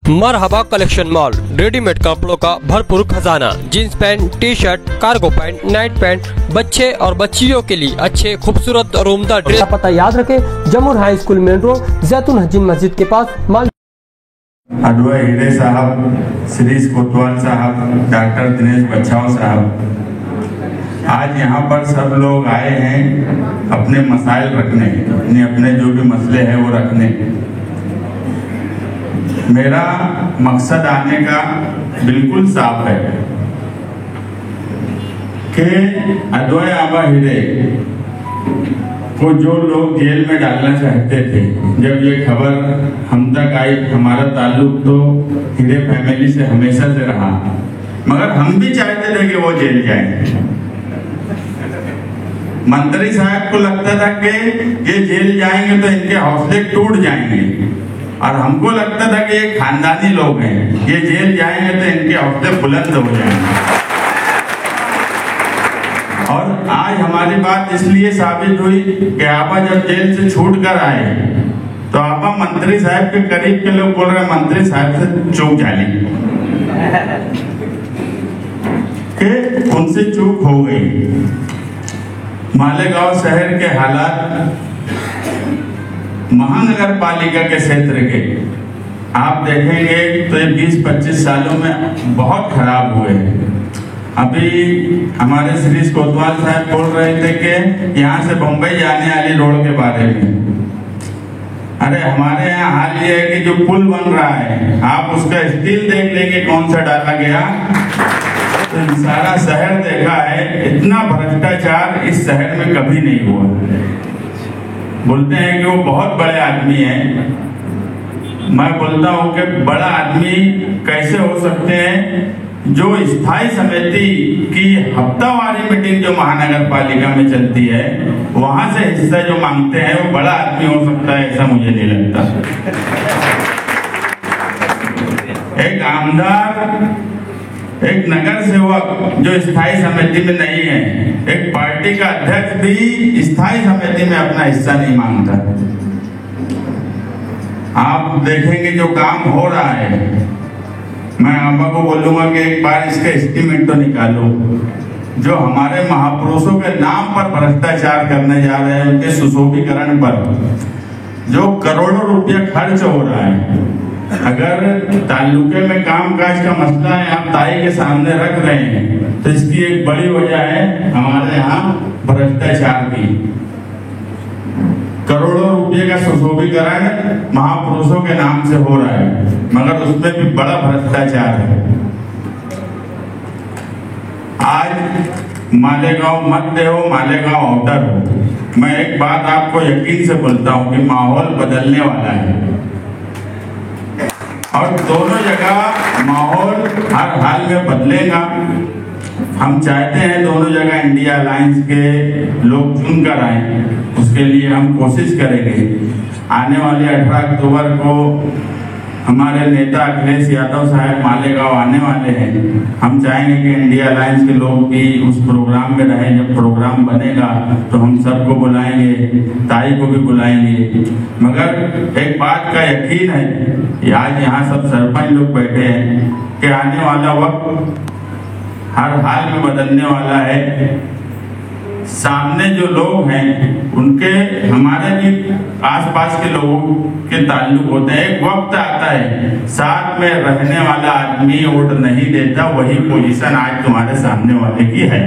मरहबा collection mall, readymade कपड़ों का भरपूर खजाना। Jeans pant, T shirt, cargo pant, night pant, बच्चे और बच्चियों के लिए अच्छे खूबसूरत और उम्दा ड्रेस। पता याद रखे, जमुर हाई स्कूल मेन रोड, जैतून हजीन मस्जिद के पास। अडवाई हिरे साहब, श्री कोतवाल साहब, डॉक्टर दिनेश बच्चाओ साहब, आज यहाँ पर सब लोग आए हैं अपने मसाइल रखने, अपने जो भी मसले हैं वो रखने। मेरा मकसद आने का बिल्कुल साफ है कि अडवाई आबा हिरे को जो लोग जेल में डालना चाहते थे, जब ये खबर हम तक आई, हमारा ताल्लुक तो हिरे फैमिली से हमेशा से रहा, मगर हम भी चाहते थे कि वो जेल जाएं। मंत्री साहब को लगता था कि ये जेल जाएंगे तो इनके हौसले टूट जाएंगे, और हमको लगता था कि ये खानदानी लोग हैं, ये जेल जाएंगे तो इनके हौसले बुलंद हो जाएंगे। और आज हमारी बात इसलिए साबित हुई कि आपा जब जेल से छूट कर आए तो आपा मंत्री साहब के करीब के लोग बोल रहे मंत्री साहब से चूक जाली कि उनसे चूक हो गई। मालेगांव शहर के हालात महानगर पालिका के क्षेत्र के आप देखेंगे तो ये 20-25 सालों में बहुत खराब हुए हैं। अभी हमारे श्री कोतवाल साहब बोल रहे थे कि यहाँ से बम्बई जाने वाली रोड के बारे में। अरे हमारे यहाँ हाल ये है कि जो पुल बन रहा है, आप उसका स्टील देख लेंगे कौन सा डाला गया, तो सारा शहर देखा है, इतना भ्रष्टाचार इस शहर में कभी नहीं हुआ। बोलते हैं कि वो बहुत बड़े आदमी हैं, मैं बोलता हूँ कि बड़ा आदमी कैसे हो सकते हैं जो स्थायी समिति की हफ्तावारी मीटिंग जो महानगर पालिका में चलती है वहां से हिस्सा जो मांगते हैं वो बड़ा आदमी हो सकता है, ऐसा मुझे नहीं लगता। एक आमदार, एक नगर सेवक जो स्थायी समिति में नहीं है, एक पार्टी का अध्यक्ष भी स्थायी समिति में अपना हिस्सा नहीं मांगता। आप देखेंगे जो काम हो रहा है, मैं आपा को बोलूंगा कि एक बार इसका एस्टीमेट तो निकालो। जो हमारे महापुरुषों के नाम पर भ्रष्टाचार करने जा रहे हैं, उनके सुशोभीकरण पर जो करोड़ों रुपया खर्च हो रहा है, अगर ताल्लुके में कामकाज का मसला है आप ताई के सामने रख रहे हैं तो इसकी एक बड़ी वजह है हमारे यहाँ भ्रष्टाचार की। करोड़ों रुपये का सुशोभीकरण महापुरुषों के नाम से हो रहा है, मगर उसमें भी बड़ा भ्रष्टाचार है। आज मालेगांव मध्य हो, मालेगांव आउटर हो, मैं एक बात आपको यकीन से बोलता हूँ कि माहौल बदलने वाला है, और दोनों जगह माहौल हर हाल में बदलेगा। हम चाहते हैं दोनों जगह इंडिया अलायंस के लोग चुनकर आए, उसके लिए हम कोशिश करेंगे। आने वाले 18 अक्टूबर को हमारे नेता अखिलेश यादव साहब मालेगांव आने वाले हैं। हम चाहेंगे कि इंडिया अलायंस के लोग भी उस प्रोग्राम में रहें। जब प्रोग्राम बनेगा तो हम सबको बुलाएंगे, ताई को भी बुलाएंगे। मगर एक बात का यकीन है कि आज यहाँ सब सरपंच लोग बैठे हैं कि आने वाला वक्त हर हाल में बदलने वाला है। सामने जो लोग हैं उनके हमारे भी आसपास के लोगों के ताल्लुक होते हैं। एक वक्त आता है साथ में रहने वाला आदमी वोट नहीं देता, वही पोजीशन आज तुम्हारे सामने वाले की है।